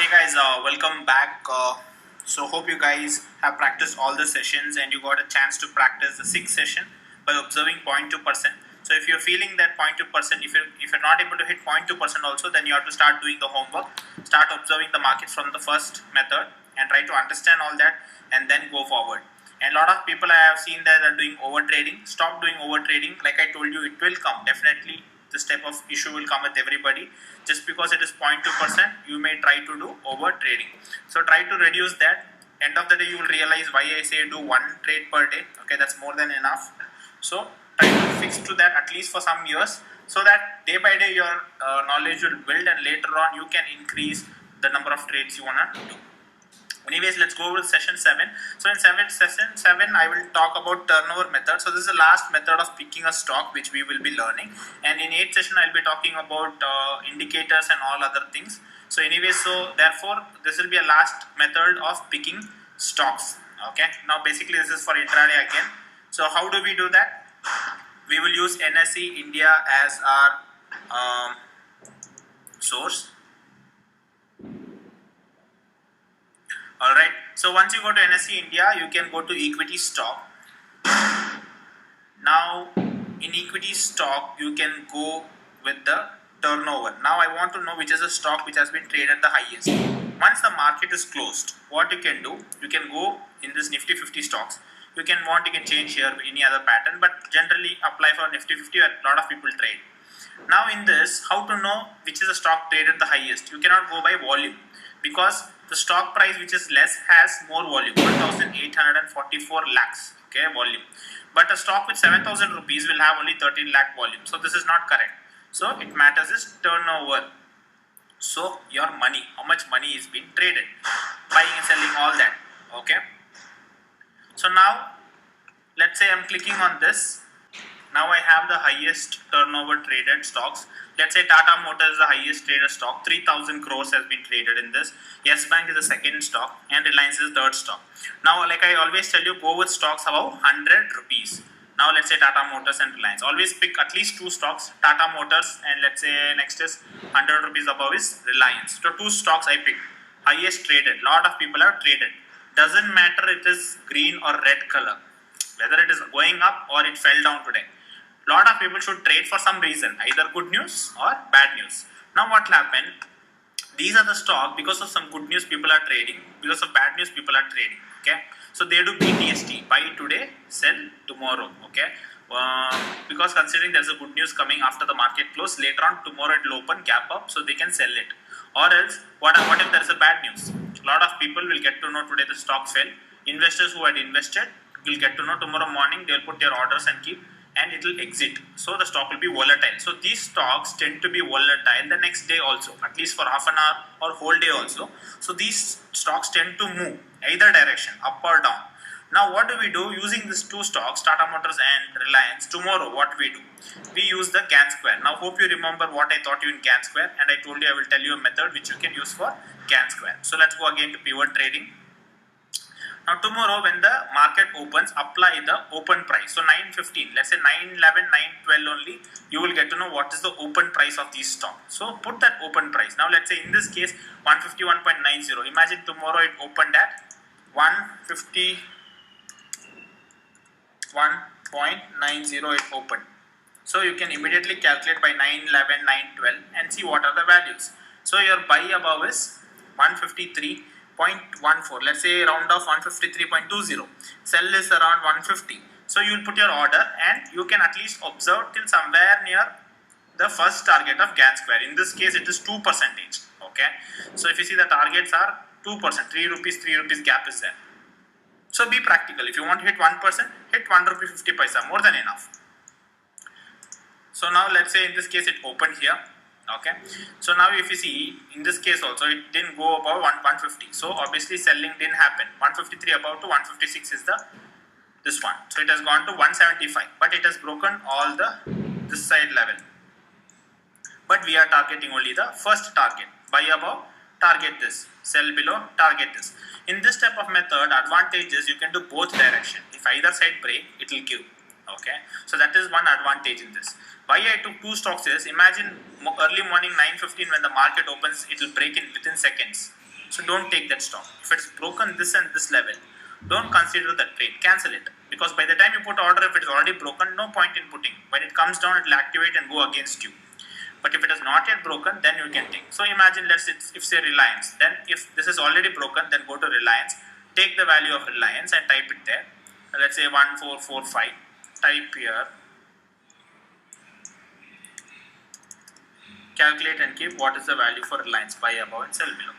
Hey guys, welcome back. So hope you guys have practiced all the sessions and you got a chance to practice the sixth session by observing 0.2%. So if you're feeling that 0.2%, if you're not able to hit 0.2% also, then you have to start doing the homework, start observing the market from the first method and try to understand all that and then go forward. And a lot of people I have seen that are doing over trading. Stop doing over trading. Like I told you, it will come definitely. This type of issue will come with everybody. Just because it is 0.2%, you may try to do over trading. So try to reduce that. End of the day, you will realize why I say do one trade per day. Okay, that's more than enough. So try to fix to that at least for some years, so that day by day your knowledge will build, and later on you can increase the number of trades you wanna do. Anyways, let's go with session 7. So in session 7, I will talk about turnover method. So this is the last method of picking a stock which we will be learning. And in 8th session, I'll be talking about indicators and all other things. So anyways, so therefore, this will be a last method of picking stocks. Okay. Now basically this is for intraday again. So how do we do that? We will use NSE India as our source. Alright, so once you go to NSE India, you can go to equity stock. Now, in equity stock, you can go with the turnover. Now, I want to know which is the stock which has been traded the highest. Once the market is closed, what you can do, you can go in this Nifty 50 stocks. You can change here any other pattern, but generally apply for Nifty 50 where a lot of people trade. Now, in this, how to know which is the stock traded the highest? You cannot go by volume, because the stock price which is less has more volume, 1,844 lakhs, okay, volume. But a stock with 7,000 rupees will have only 13 lakh volume. So this is not correct. So it matters is turnover. So your money, how much money is being traded, buying and selling, all that, okay. So now, let's say I'm clicking on this. Now I have the highest turnover traded stocks. Let's say Tata Motors is the highest traded stock. 3,000 crores has been traded in this. Yes Bank is the second stock and Reliance is the third stock. Now, like I always tell you, go with stocks above 100 rupees. Now let's say Tata Motors and Reliance. Always pick at least two stocks, Tata Motors, and let's say next is 100 rupees above is Reliance. So two stocks I picked. Highest traded. Lot of people have traded. Doesn't matter it is green or red color. Whether it is going up or it fell down today. Lot of people should trade for some reason, either good news or bad news. Now what will happen? These are the stock, because of some good news people are trading, because of bad news people are trading. Okay, so they do BTST, buy today, sell tomorrow. Okay, because considering there's a good news coming after the market close, later on tomorrow it will open, gap up, so they can sell it. Or else, what if there is a bad news? A lot of people will get to know today the stock fell. Investors who had invested will get to know tomorrow morning, they will put their orders and keep, and it will exit. So the stock will be volatile. So these stocks tend to be volatile the next day also, at least for half an hour or whole day also. So these stocks tend to move either direction, up or down. Now what do we do using these two stocks, Tata Motors and Reliance? Tomorrow what we do? We use the Gann square. Now hope you remember what I taught you in Gann square, and I told you I will tell you a method which you can use for Gann square. So let's go again to pivot trading. Now tomorrow when the market opens, apply the open price. So 9:15, let's say 9:11, 9:12 only, you will get to know what is the open price of these stocks. So put that open price. Now let's say in this case 151.90. Imagine tomorrow it opened at 151.90 it opened. So you can immediately calculate by 9:11, 9:12 and see what are the values. So your buy above is 153.14. Let's say round off 153.20. Sell is around 150. So you will put your order and you can at least observe till somewhere near the first target of Gann square. In this case it is 2%. Okay. So if you see the targets are 2%, 3 rupees gap is there. So be practical. If you want to hit 1%, hit 1 rupee 50 paisa, more than enough. So now let's say in this case it opened here. Okay, so now if you see in this case also it didn't go above 150, so obviously selling didn't happen. 153 above to 156 is this one, so it has gone to 175, but it has broken all this side level. But we are targeting only the first target. Buy above, target this. Sell below, target this. In this type of method, advantage is you can do both direction. If either side break, it will give. Okay, so that is one advantage in this. Why I took two stocks is, imagine early morning 9:15 when the market opens, it will break in within seconds. So don't take that stock. If it's broken this and this level, don't consider that trade, cancel it, because by the time you put order, if it is already broken, no point in putting. When it comes down, it will activate and go against you. But if it is not yet broken, then you can take. So imagine, let's if say Reliance, then if this is already broken, then go to Reliance, take the value of Reliance and type it there. Let's say 1445, type here, calculate and keep what is the value for Reliance, buy above and sell below.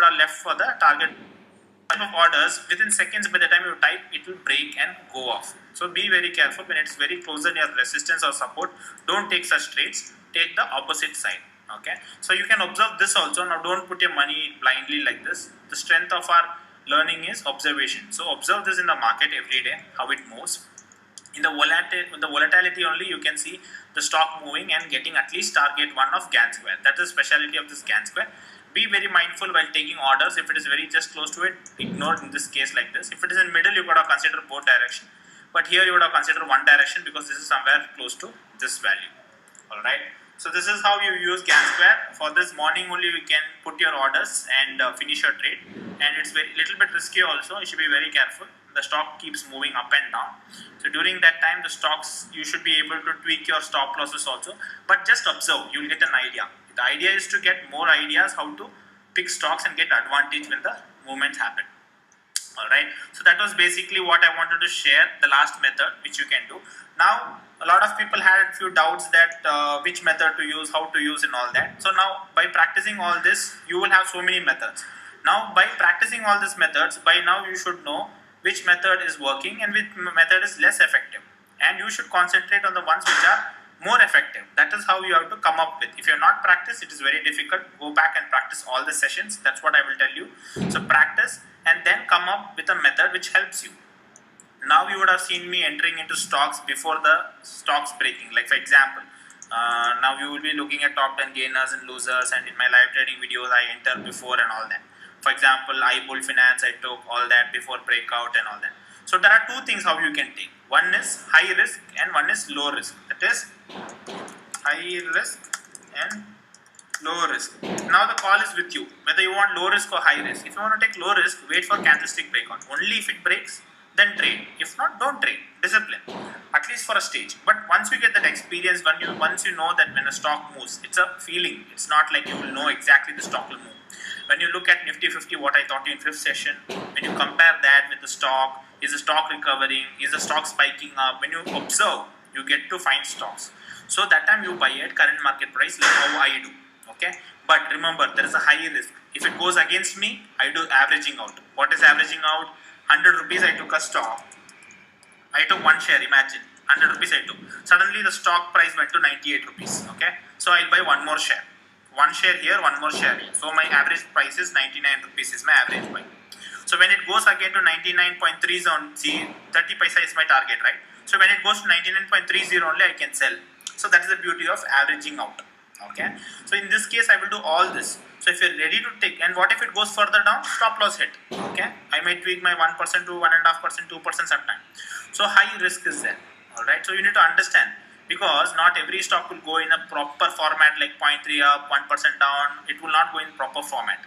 Are left for the target of orders. Within seconds, by the time you type, it will break and go off. So be very careful when it's very close near resistance or support. Don't take such trades, take the opposite side. Okay, so you can observe this also. Now don't put your money blindly like this. The strength of our learning is observation. So observe this in the market every day, how it moves. In the volatility only, you can see the stock moving and getting at least target 1 of Gann square. That is the speciality of this Gann square. Be very mindful while taking orders. If it is very just close to it, ignore in this case like this. If it is in middle, you got to consider both direction. But here you would have considered one direction because this is somewhere close to this value. Alright. So this is how you use Gann square. For this morning only, you can put your orders and finish your trade. And it's very little bit risky also. You should be very careful. The stock keeps moving up and down. So during that time, the stocks, you should be able to tweak your stop losses also. But just observe, you will get an idea. The idea is to get more ideas how to pick stocks and get advantage when the movements happen. Alright, so that was basically what I wanted to share, the last method which you can do. Now, a lot of people had a few doubts that which method to use, how to use and all that. So now, by practicing all this, you will have so many methods. Now, by practicing all these methods, by now you should know which method is working and which method is less effective. And you should concentrate on the ones which are more effective. That is how you have to come up with. If you are not practiced, it is very difficult. Go back and practice all the sessions. That's what I will tell you. So practice and then come up with a method which helps you. Now you would have seen me entering into stocks before the stocks breaking. Like for example, now you will be looking at top 10 gainers and losers, and in my live trading videos I enter before and all that. For example, iBull Finance, I took all that before breakout and all that. So there are two things how you can take. One is high risk and one is low risk. That is high risk and low risk. Now the call is with you, whether you want low risk or high risk. If you want to take low risk, wait for candlestick breakout. Only if it breaks, then trade. If not, don't trade. Discipline, at least for a stage. But once you get that experience, once you know that when a stock moves, it's a feeling. It's not like you will know exactly the stock will move. When you look at Nifty 50, what I taught you in 5th session, when you compare that with the stock, is the stock recovering, is the stock spiking up? When you observe, you get to find stocks. So that time you buy at current market price, like how I do. Okay, but remember, there is a high risk. If it goes against me, I do averaging out. What is averaging out? 100 rupees I took a stock. I took one share, imagine. 100 rupees I took. Suddenly the stock price went to 98 rupees. Okay, so I'll buy one more share. One share here, one more share here. So my average price is 99 rupees is my average buy. So when it goes again to 99.30 on, see, 30 paisa is my target, right? So when it goes to 99.30 only, I can sell. So that is the beauty of averaging out. Okay. So in this case, I will do all this. So if you're ready to take, and what if it goes further down? Stop loss hit. Okay. I might tweak my 1% to 1.5%, 2% sometime. So high risk is there. Alright. So you need to understand, because not every stock will go in a proper format like 0.3 up, 1% down. It will not go in proper format.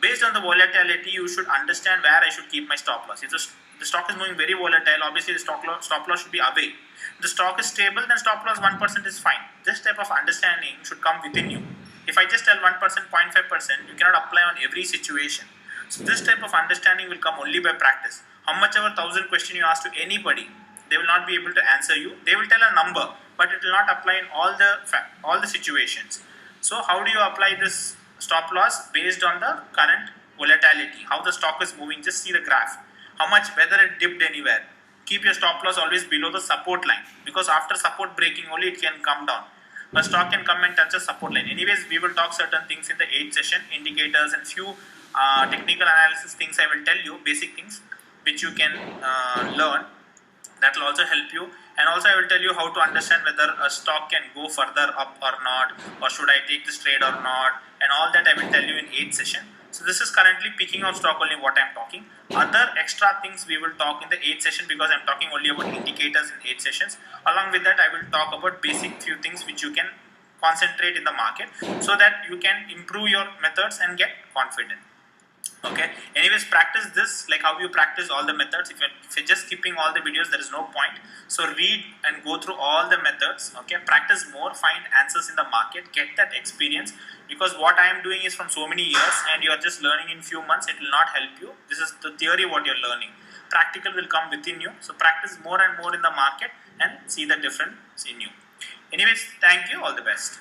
Based on the volatility, you should understand where I should keep my stop loss. If the stock is moving very volatile, obviously the stop loss should be away. If the stock is stable, then stop loss 1% is fine. This type of understanding should come within you. If I just tell 1%, 0.5%, you cannot apply on every situation. So this type of understanding will come only by practice. How much ever 1,000 question you ask to anybody, they will not be able to answer you. They will tell a number, but it will not apply in all the situations. So how do you apply this stop loss? Based on the current volatility, how the stock is moving. Just see the graph, how much, whether it dipped anywhere. Keep your stop loss always below the support line, because after support breaking only it can come down. A stock can come and touch a support line. Anyways, we will talk certain things in the 8th session, indicators and few technical analysis things I will tell you, basic things which you can learn. That will also help you. And also I will tell you how to understand whether a stock can go further up or not, or should I take this trade or not, and all that I will tell you in 8th session. So this is currently picking of stock only what I am talking. Other extra things we will talk in the 8th session, because I am talking only about indicators in 8 sessions. Along with that, I will talk about basic few things which you can concentrate in the market, so that you can improve your methods and get confident. Okay, anyways, practice this like how you practice all the methods. If you're just skipping all the videos, there is no point. So read and go through all the methods. Okay, practice more, find answers in the market, get that experience, because what I am doing is from so many years and you are just learning in few months, it will not help you. This is the theory what you're learning. Practical will come within you. So practice more and more in the market and see the difference in you. Anyways, thank you, all the best.